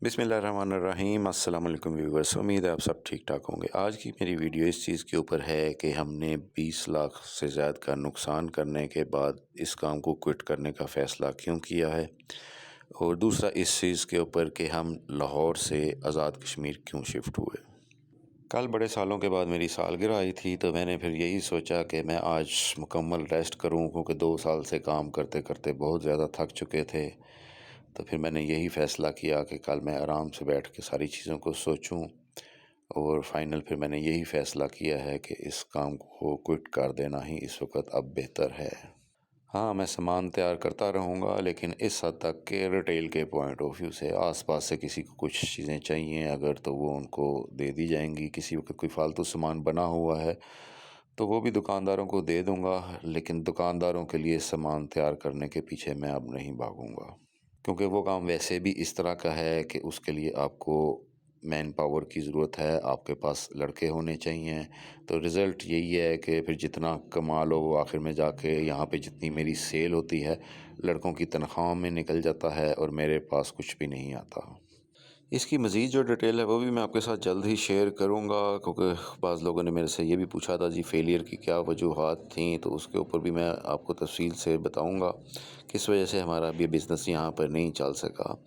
बिस्मिल्लाहिर्रहमानिर्रहीम। अस्सलाम वालेकुम व्यूअर्स, उम्मीद है आप सब ठीक ठाक होंगे। आज की मेरी वीडियो इस चीज़ के ऊपर है कि हमने 20 लाख से ज़्यादा का नुकसान करने के बाद इस काम को क्विट करने का फ़ैसला क्यों किया है, और दूसरा इस चीज़ के ऊपर कि हम लाहौर से आज़ाद कश्मीर क्यों शिफ्ट हुए। कल बड़े सालों के बाद मेरी सालगिरह आई थी, तो मैंने फिर यही सोचा कि मैं आज मुकम्मल रेस्ट करूं, क्योंकि 2 साल से काम करते करते बहुत ज़्यादा थक चुके थे। तो फिर मैंने यही फ़ैसला किया कि कल मैं आराम से बैठ के सारी चीज़ों को सोचूं, और फाइनल फिर मैंने यही फ़ैसला किया है कि इस काम को क्विट कर देना ही इस वक्त अब बेहतर है। हाँ, मैं सामान तैयार करता रहूँगा, लेकिन इस हद तक कि रिटेल के पॉइंट ऑफ व्यू से आसपास से किसी को कुछ चीज़ें चाहिए अगर, तो वो उनको दे दी जाएंगी। किसी वक्त कोई फालतू सामान बना हुआ है तो वो भी दुकानदारों को दे दूँगा, लेकिन दुकानदारों के लिए सामान तैयार करने के पीछे मैं अब नहीं भागूँगा, क्योंकि वो काम वैसे भी इस तरह का है कि उसके लिए आपको मैन पावर की ज़रूरत है, आपके पास लड़के होने चाहिए। तो रिज़ल्ट यही है कि फिर जितना कमा लो वो आखिर में जाके यहाँ पे जितनी मेरी सेल होती है लड़कों की तनख्वाह में निकल जाता है, और मेरे पास कुछ भी नहीं आता। इसकी मज़ीद जो डिटेल है वो भी मैं आपके साथ जल्द ही शेयर करूँगा, क्योंकि बाज़ लोगों ने मेरे से ये भी पूछा था जी फेलियर की क्या वजूहात थी, तो उसके ऊपर भी मैं आपको तफसील से बताऊँगा किस वजह से हमारा अभी बिज़नेस यहाँ पर नहीं चल सका।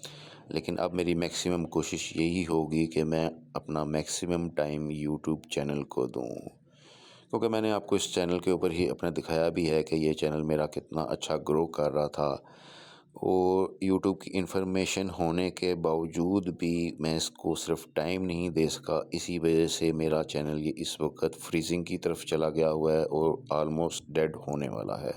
लेकिन अब मेरी मैक्सिमम कोशिश यही होगी कि मैं अपना मैक्सिमम टाइम यूट्यूब चैनल को दूँ, क्योंकि मैंने आपको इस चैनल के ऊपर ही अपना दिखाया भी है कि ये चैनल मेरा कितना अच्छा ग्रो कर रहा था, और यूट्यूब की इन्फॉर्मेशन होने के बावजूद भी मैं इसको सिर्फ टाइम नहीं दे सका। इसी वजह से मेरा चैनल ये इस वक्त फ्रीजिंग की तरफ चला गया हुआ है और आलमोस्ट डेड होने वाला है।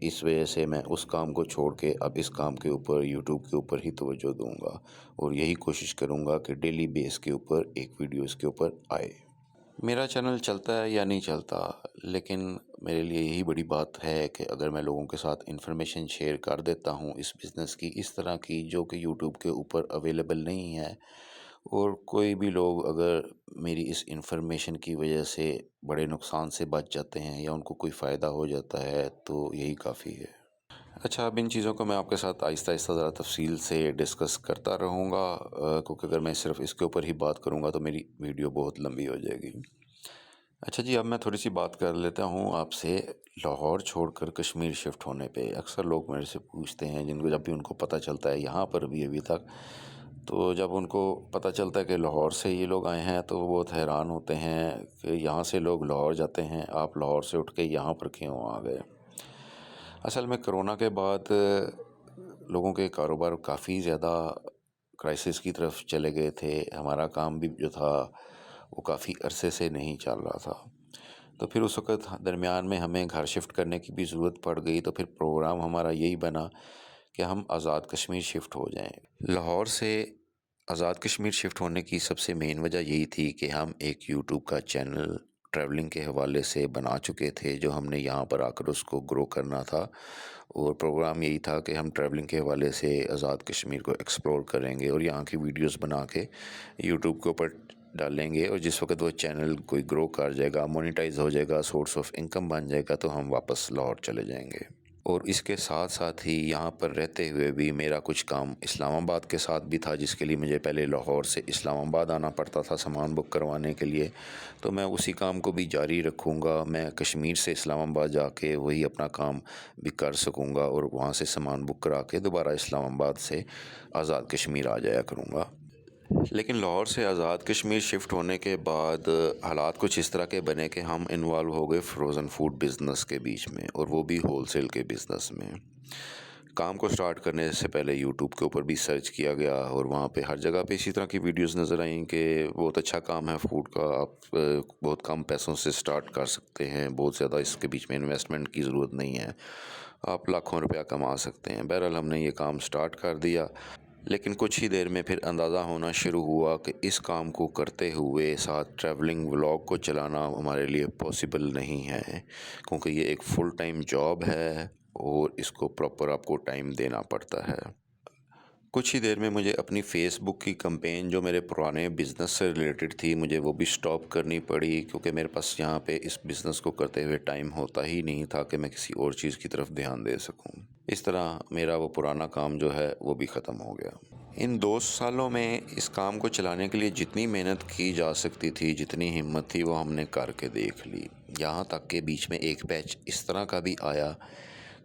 इस वजह से मैं उस काम को छोड़ के अब इस काम के ऊपर यूट्यूब के ऊपर ही तवज्जो दूंगा, और यही कोशिश करूंगा कि डेली बेस के ऊपर एक वीडियो इसके ऊपर आए। मेरा चैनल चलता है या नहीं चलता, लेकिन मेरे लिए यही बड़ी बात है कि अगर मैं लोगों के साथ इन्फॉर्मेशन शेयर कर देता हूँ इस बिज़नेस की, इस तरह की जो कि यूट्यूब के ऊपर अवेलेबल नहीं है, और कोई भी लोग अगर मेरी इस इन्फॉर्मेशन की वजह से बड़े नुकसान से बच जाते हैं या उनको कोई फ़ायदा हो जाता है, तो यही काफ़ी है। अच्छा, अब इन चीज़ों को मैं आपके साथ आहिस्ता आहिस्ता ज़रा तफसील से डिस्कस करता रहूँगा, क्योंकि अगर मैं सिर्फ इसके ऊपर ही बात करूँगा तो मेरी वीडियो बहुत लंबी हो जाएगी। अच्छा जी, अब मैं थोड़ी सी बात कर लेता हूँ आपसे लाहौर छोड़कर कश्मीर शिफ्ट होने पे। अक्सर लोग मेरे से पूछते हैं, जिनको जब भी उनको पता चलता है यहाँ पर भी अभी तक, तो जब उनको पता चलता है कि लाहौर से ये लोग आए हैं तो वो बहुत हैरान होते हैं कि यहाँ से लोग लाहौर जाते हैं, आप लाहौर से उठ के यहाँ पर क्यों आ गए। असल में कोरोना के बाद लोगों के कारोबार काफ़ी ज़्यादा क्राइसिस की तरफ चले गए थे। हमारा काम भी जो था वो काफ़ी अरसे से नहीं चल रहा था, तो फिर उस वक़्त दरमियान में हमें घर शिफ्ट करने की भी ज़रूरत पड़ गई। तो फिर प्रोग्राम हमारा यही बना कि हम आज़ाद कश्मीर शिफ्ट हो जाएँ। लाहौर से आज़ाद कश्मीर शिफ्ट होने की सबसे मेन वजह यही थी कि हम एक यूट्यूब का चैनल ट्रैवलिंग के हवाले से बना चुके थे, जो हमने यहाँ पर आकर उसको ग्रो करना था, और प्रोग्राम यही था कि हम ट्रैवलिंग के हवाले से आज़ाद कश्मीर को एक्सप्लोर करेंगे और यहाँ की वीडियोस बना के यूट्यूब के ऊपर डालेंगे, और जिस वक्त वो चैनल कोई ग्रो कर जाएगा, मोनेटाइज हो जाएगा, सोर्स ऑफ इनकम बन जाएगा, तो हम वापस लाहौर चले जाएंगे। और इसके साथ साथ ही यहाँ पर रहते हुए भी मेरा कुछ काम इस्लामाबाद के साथ भी था, जिसके लिए मुझे पहले लाहौर से इस्लामाबाद आना पड़ता था सामान बुक करवाने के लिए। तो मैं उसी काम को भी जारी रखूँगा, मैं कश्मीर से इस्लामाबाद जाके वही अपना काम भी कर सकूँगा, और वहाँ से सामान बुक करा के दोबारा इस्लामाबाद से आज़ाद कश्मीर आ जाया करूँगा। लेकिन लाहौर से आज़ाद कश्मीर शिफ्ट होने के बाद हालात कुछ इस तरह के बने कि हम इन्वॉल्व हो गए फ्रोज़न फूड बिज़नेस के बीच में, और वो भी होलसेल के बिज़नेस में। काम को स्टार्ट करने से पहले यूट्यूब के ऊपर भी सर्च किया गया, और वहाँ पे हर जगह पे इसी तरह की वीडियोस नज़र आईं कि बहुत अच्छा काम है फूड का, आप बहुत कम पैसों से स्टार्ट कर सकते हैं, बहुत ज़्यादा इसके बीच में इन्वेस्टमेंट की ज़रूरत नहीं है, आप लाखों रुपया कमा सकते हैं। बहरहाल हमने ये काम स्टार्ट कर दिया, लेकिन कुछ ही देर में फिर अंदाज़ा होना शुरू हुआ कि इस काम को करते हुए साथ ट्रैवलिंग व्लॉग को चलाना हमारे लिए पॉसिबल नहीं है, क्योंकि ये एक फुल टाइम जॉब है और इसको प्रॉपर आपको टाइम देना पड़ता है। कुछ ही देर में मुझे अपनी फ़ेसबुक की कैंपेन जो मेरे पुराने बिज़नेस से रिलेटेड थी, मुझे वो भी स्टॉप करनी पड़ी, क्योंकि मेरे पास यहाँ पे इस बिज़नेस को करते हुए टाइम होता ही नहीं था कि मैं किसी और चीज़ की तरफ ध्यान दे सकूँ। इस तरह मेरा वो पुराना काम जो है वो भी ख़त्म हो गया। ان 2 سالوں میں اس کام کو چلانے کے لیے جتنی محنت کی جا سکتی تھی، جتنی ہمت تھی، وہ ہم نے کر کے دیکھ لی۔ یہاں تک کہ بیچ میں ایک بیچ اس طرح کا بھی آیا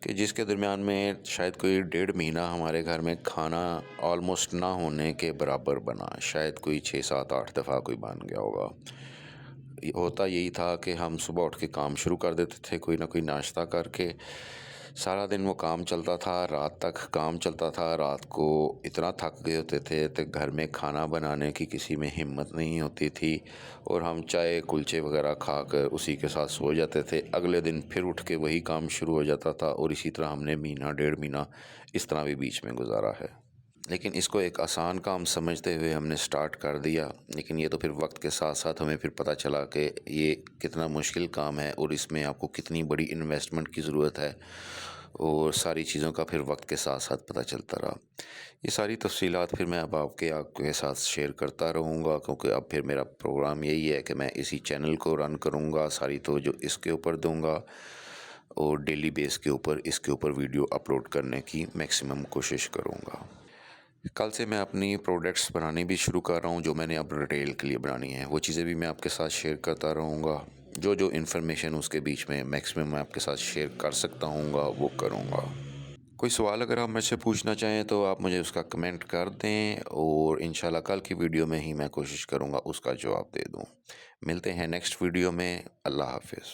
کہ جس کے درمیان میں شاید کوئی 1.5 مہینہ ہمارے گھر میں کھانا آلموسٹ نہ ہونے کے برابر بنا، شاید کوئی 6 7 8 دفعہ کوئی بن گیا ہوگا۔ ہوتا یہی تھا کہ ہم صبح اٹھ کے کام شروع کر دیتے تھے، کوئی نہ کوئی ناشتہ کر کے، سارا دن وہ کام چلتا تھا، رات تک کام چلتا تھا، رات کو اتنا تھک گئے ہوتے تھے کہ گھر میں کھانا بنانے کی کسی میں ہمت نہیں ہوتی تھی، اور ہم چائے کلچے وغیرہ کھا کر اسی کے ساتھ سو جاتے تھے۔ اگلے دن پھر اٹھ کے وہی کام شروع ہو جاتا تھا، اور اسی طرح ہم نے مہینہ 1.5 مہینہ اس طرح بھی بیچ میں گزارا ہے۔ لیکن اس کو ایک آسان کام سمجھتے ہوئے ہم نے سٹارٹ کر دیا، لیکن یہ تو پھر وقت کے ساتھ ساتھ ہمیں پھر پتہ چلا کہ یہ کتنا مشکل کام ہے، اور اس میں آپ کو کتنی بڑی انویسٹمنٹ کی ضرورت ہے، اور ساری چیزوں کا پھر وقت کے ساتھ ساتھ پتہ چلتا رہا۔ یہ ساری تفصیلات پھر میں اب آپ کے ساتھ شیئر کرتا رہوں گا، کیونکہ اب پھر میرا پروگرام یہی ہے کہ میں اسی چینل کو رن کروں گا، ساری توجہ اس کے اوپر دوں گا، اور ڈیلی بیس کے اوپر اس کے اوپر ویڈیو اپلوڈ کرنے کی میکسیمم کوشش کروں گا۔ کل سے میں اپنی پروڈکٹس بنانی بھی شروع کر رہا ہوں، جو میں نے اب ریٹیل کے لیے بنانی ہے، وہ چیزیں بھی میں آپ کے ساتھ شیئر کرتا رہوں گا۔ جو انفارمیشن اس کے بیچ میں میکسیمم میں آپ کے ساتھ شیئر کر سکتا ہوں گا وہ کروں گا۔ کوئی سوال اگر آپ مجھ سے پوچھنا چاہیں تو آپ مجھے اس کا کمنٹ کر دیں، اور انشاءاللہ کل کی ویڈیو میں ہی میں کوشش کروں گا اس کا جواب دے دوں۔ ملتے ہیں نیکسٹ ویڈیو میں۔ اللہ حافظ۔